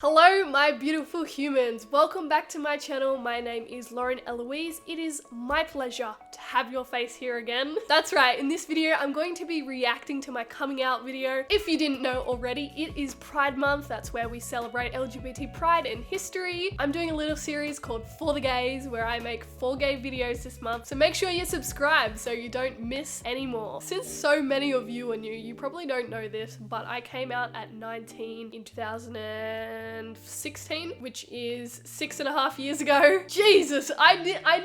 Hello my beautiful humans, welcome back to my channel. My name is Lauren Eloise. It is my pleasure to have your face here again. That's right, in this video I'm going to be reacting to my coming out video. If you didn't know already, it is Pride Month. That's where we celebrate LGBT pride and history. I'm doing a little series called For the Gays where I make 4 gay videos this month, so make sure you're subscribed so you don't miss any more. Since so many of you are new, you probably don't know this, but I came out at 19 in 2016, which is 6.5 years ago. Jesus, I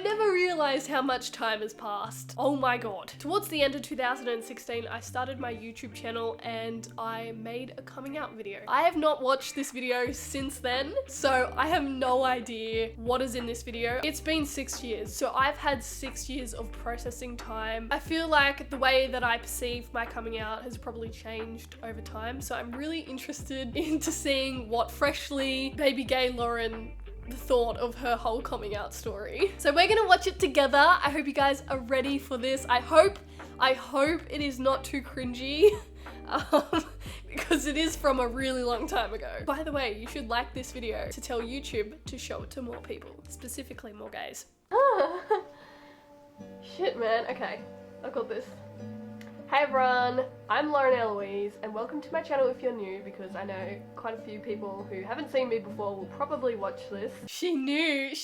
never realized how much time has passed. Oh my god. Towards the end of 2016, I started my YouTube channel and I made a coming out video. I have not watched this video since then, so I have no idea what is in this video. It's been 6 years, so I've had 6 years of processing time. I feel like the way that I perceive my coming out has probably changed over time, so I'm really interested into seeing what freshly baby gay Lauren thought of her whole coming out story. So we're gonna watch it together. I hope you guys are ready for this. I hope it is not too cringy. Because it is from a really long time ago. By the way, you should like this video to tell YouTube to show it to more people, specifically more gays. Shit, man. Okay, I got this. Hey everyone, I'm Lauren Eloise and welcome to my channel if you're new, because I know quite a few people who haven't seen me before will probably watch this. She knew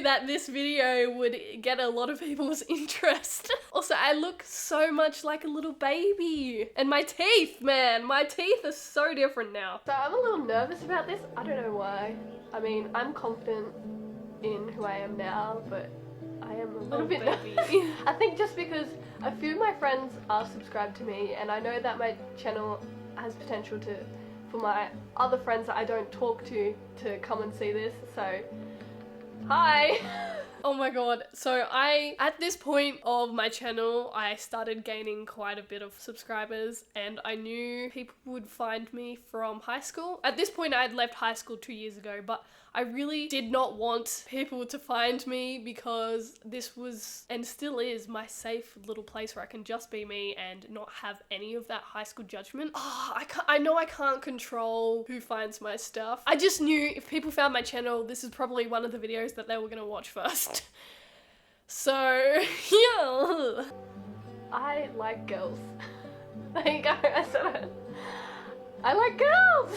that this video would get a lot of people's interest. Also, I look so much like a little baby. And my teeth, man, my teeth are so different now. So I'm a little nervous about this, I don't know why. I mean, I'm confident in who I am now, but I am a little bit nervous. I think just because a few of my friends are subscribed to me and I know that my channel has potential for my other friends that I don't talk to come and see this, so hi! Oh my god, so at this point of my channel, I started gaining quite a bit of subscribers and I knew people would find me from high school. At this point I had left high school 2 years ago, but I really did not want people to find me because this was, and still is, my safe little place where I can just be me and not have any of that high school judgment. I know I can't control who finds my stuff. I just knew if people found my channel, this is probably one of the videos that they were gonna watch first. So, yeah. I like girls. There you go, I said it. I like girls!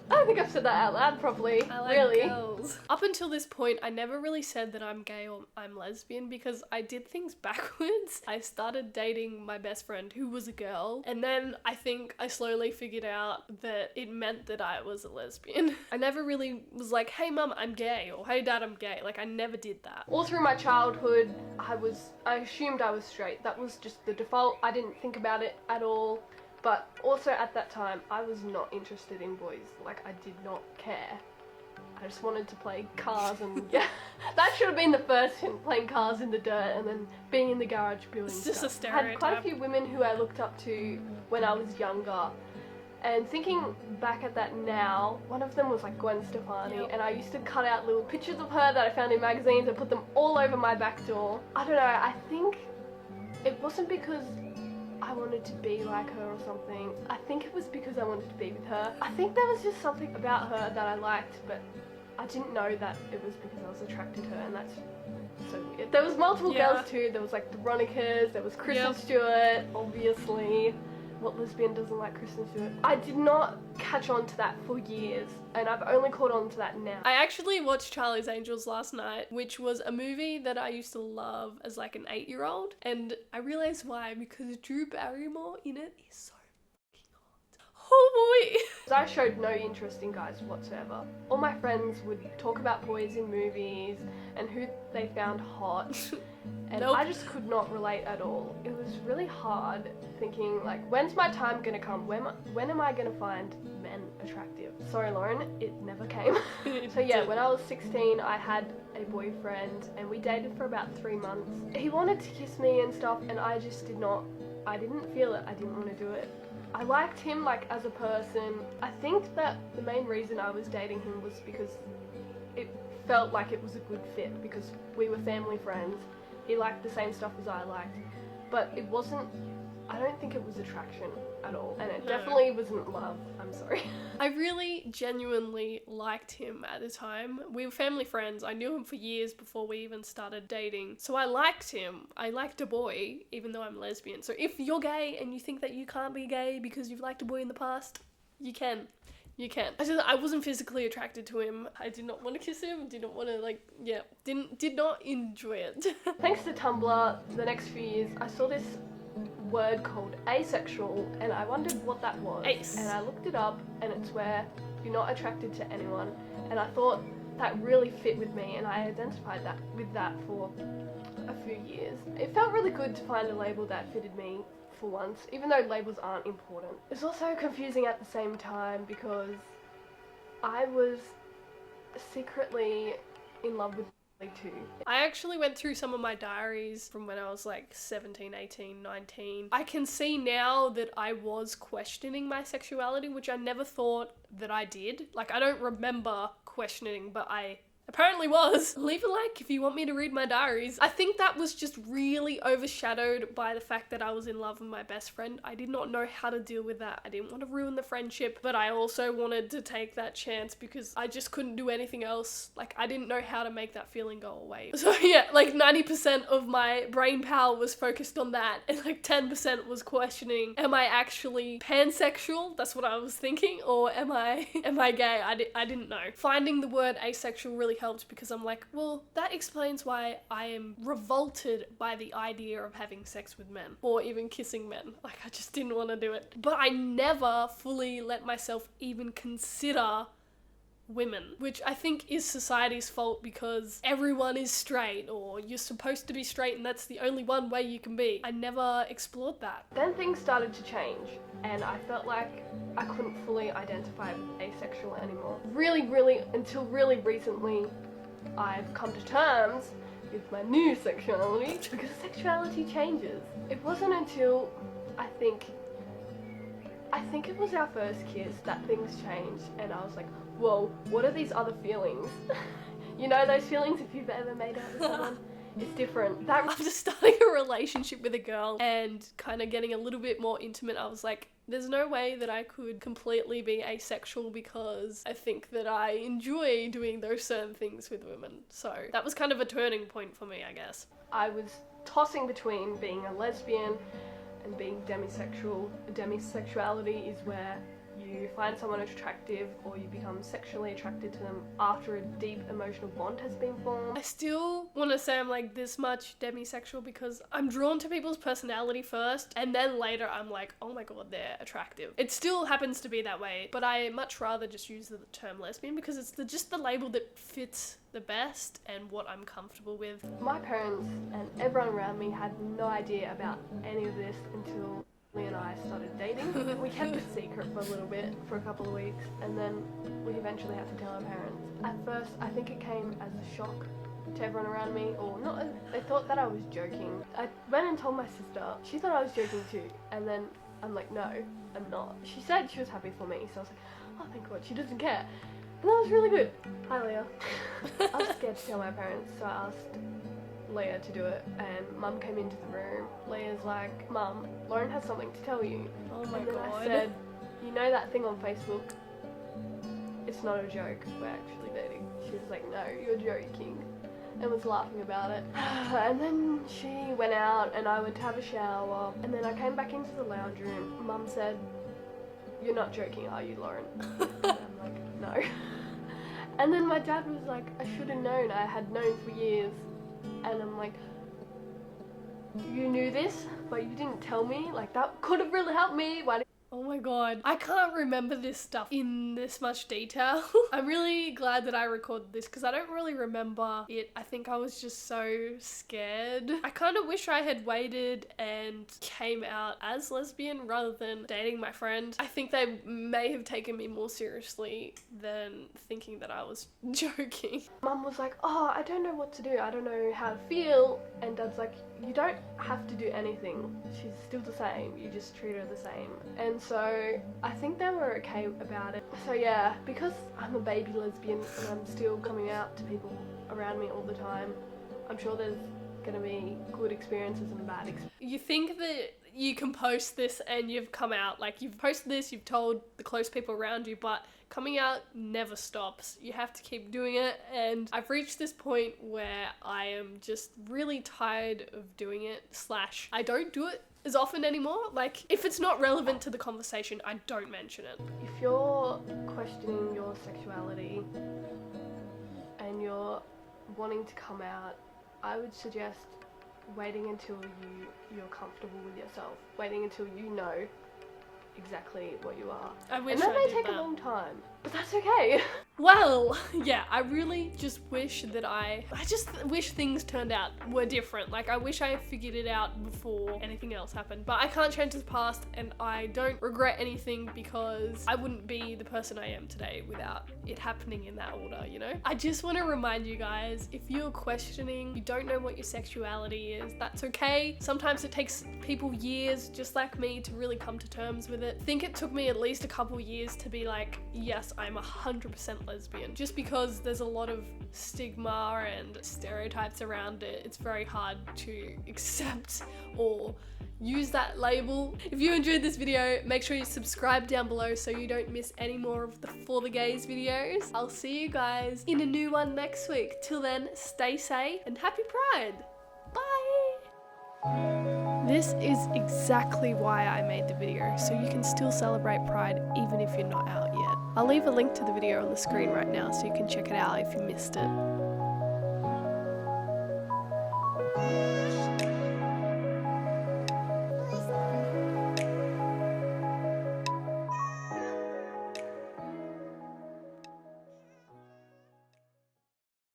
I don't think I've said that out loud properly. I like really. Girls. Up until this point, I never really said that I'm gay or I'm lesbian because I did things backwards. I started dating my best friend who was a girl, and then I think I slowly figured out that it meant that I was a lesbian. I never really was like, hey mum, I'm gay, or hey dad, I'm gay. Like, I never did that. All through my childhood, I assumed I was straight. That was just the default. I didn't think about it at all. But also at that time, I was not interested in boys. Like, I did not care. I just wanted to play cars and yeah, that should have been the first hint, playing cars in the dirt and then being in the garage building stuff. It's just a stereotype. I had quite a few women who I looked up to when I was younger. And thinking back at that now, one of them was like Gwen Stefani, and I used to cut out little pictures of her that I found in magazines and put them all over my back door. I don't know, I think it wasn't because I wanted to be like her or something. I think it was because I wanted to be with her. I think there was just something about her that I liked, but I didn't know that it was because I was attracted to her, and that's so weird. There was multiple girls too. There was like the Veronica's, there was Kristen Stewart, obviously. What lesbian doesn't like Kristen Stewart? I did not catch on to that for years, and I've only caught on to that now. I actually watched Charlie's Angels last night, which was a movie that I used to love as like an 8-year-old, and I realized why, because Drew Barrymore in it is so fucking hot. Oh boy! I showed no interest in guys whatsoever. All my friends would talk about boys in movies and who they found hot. And I just could not relate at all. It was really hard thinking, like, when's my time gonna come? When am I gonna find men attractive? Sorry, Lauren, it never came. So yeah, when I was 16, I had a boyfriend and we dated for about 3 months. He wanted to kiss me and stuff and I just I didn't feel it. I didn't want to do it. I liked him, like, as a person. I think that the main reason I was dating him was because it felt like it was a good fit, because we were family friends. He liked the same stuff as I liked, but it wasn't, I don't think it was attraction. at all. And it definitely wasn't love. I'm sorry. I really genuinely liked him at the time. We were family friends. I knew him for years before we even started dating. So I liked him. I liked a boy, even though I'm lesbian. So if you're gay and you think that you can't be gay because you've liked a boy in the past, you can. You can. I wasn't physically attracted to him. I did not want to kiss him. Did not want to did not enjoy it. Thanks to Tumblr, the next few years, I saw this word called asexual, and I wondered what that was. Ace. And I looked it up, and it's where you're not attracted to anyone. And I thought that really fit with me, and I identified with that for a few years. It felt really good to find a label that fitted me for once, even though labels aren't important. It's also confusing at the same time because I was secretly in love with too. I actually went through some of my diaries from when I was like 17, 18, 19. I can see now that I was questioning my sexuality, which I never thought that I did. Like, I don't remember questioning, but I apparently was. Leave a like if you want me to read my diaries. I think that was just really overshadowed by the fact that I was in love with my best friend. I did not know how to deal with that. I didn't want to ruin the friendship, but I also wanted to take that chance because I just couldn't do anything else. Like, I didn't know how to make that feeling go away. So yeah, like 90% of my brain power was focused on that, and like 10% was questioning, am I actually pansexual? That's what I was thinking, or am I gay? I didn't know. Finding the word asexual really helped because I'm like, well, that explains why I am revolted by the idea of having sex with men or even kissing men. Like, I just didn't want to do it. But I never fully let myself even consider women, which I think is society's fault because everyone is straight or you're supposed to be straight and that's the only one way you can be. I never explored that. Then things started to change and I felt like I couldn't fully identify with asexual anymore. Really, until really recently, I've come to terms with my new sexuality because sexuality changes. It wasn't until I think it was our first kiss that things changed and I was like, whoa, what are these other feelings? You know those feelings if you've ever made out with someone? It's different. After starting a relationship with a girl and kind of getting a little bit more intimate, I was like, there's no way that I could completely be asexual because I think that I enjoy doing those certain things with women. So that was kind of a turning point for me, I guess. I was tossing between being a lesbian and being demisexual. Demisexuality is where you find someone attractive or you become sexually attracted to them after a deep emotional bond has been formed. I still want to say I'm like this much demisexual because I'm drawn to people's personality first and then later I'm like, oh my god, they're attractive. It still happens to be that way, but I much rather just use the term lesbian because it's just the label that fits the best and what I'm comfortable with. My parents and everyone around me had no idea about any of this until and I started dating. We kept it secret for a little bit, for a couple of weeks, and then we eventually had to tell our parents. At first, I think it came as a shock to everyone around me, or not, they thought that I was joking. I went and told my sister, she thought I was joking too, and then I'm like, no, I'm not. She said she was happy for me, so I was like, oh thank god, she doesn't care. And that was really good. Hi Leah. I was scared to tell my parents, so I asked Leah to do it, and Mum came into the room. Leah's like, Mum, Lauren has something to tell you. Oh my and then god. I said, you know that thing on Facebook? It's not a joke, we're actually dating. She was like, no, you're joking, and was laughing about it. And then she went out and I went to have a shower, and then I came back into the lounge room. Mum said, you're not joking, are you, Lauren? And I'm like, no. And then my dad was like, I should have known, I had known for years. And I'm like, you knew this, but you didn't tell me? Like, that could have really helped me. Why did Oh my god, I can't remember this stuff in this much detail. I'm really glad that I recorded this because I don't really remember it. I think I was just so scared. I kind of wish I had waited and came out as lesbian rather than dating my friend. I think they may have taken me more seriously than thinking that I was joking. Mum was like, oh, I don't know what to do. I don't know how to feel. And Dad's like, you don't have to do anything. She's still the same. You just treat her the same. And so I think they were okay about it. So yeah, because I'm a baby lesbian and I'm still coming out to people around me all the time, I'm sure there's gonna be good experiences and bad experiences. You think that you can post this and you've come out, like you've posted this, you've told the close people around you, but coming out never stops. You have to keep doing it, and I've reached this point where I am just really tired of doing it, / I don't do it as often anymore. Like, if it's not relevant to the conversation, I don't mention it. If you're questioning your sexuality and you're wanting to come out, I would suggest waiting until you're comfortable with yourself, waiting until you know exactly what you are. I wish and that I may did take that. a long time, but that's okay. Well, yeah, I really just wish that I just wish things turned out were different. Like, I wish I figured it out before anything else happened. But I can't change the past, and I don't regret anything because I wouldn't be the person I am today without it happening in that order, you know? I just want to remind you guys, if you're questioning, you don't know what your sexuality is, that's okay. Sometimes it takes people years, just like me, to really come to terms with it. I think it took me at least a couple years to be like, yes, I'm 100% lesbian. Just because there's a lot of stigma and stereotypes around it, it's very hard to accept or use that label. If you enjoyed this video, make sure you subscribe down below so you don't miss any more of the For the Gays videos. I'll see you guys in a new one next week. Till then, stay safe and happy Pride. Bye! This is exactly why I made the video, so you can still celebrate Pride even if you're not out yet. I'll leave a link to the video on the screen right now so you can check it out if you missed it.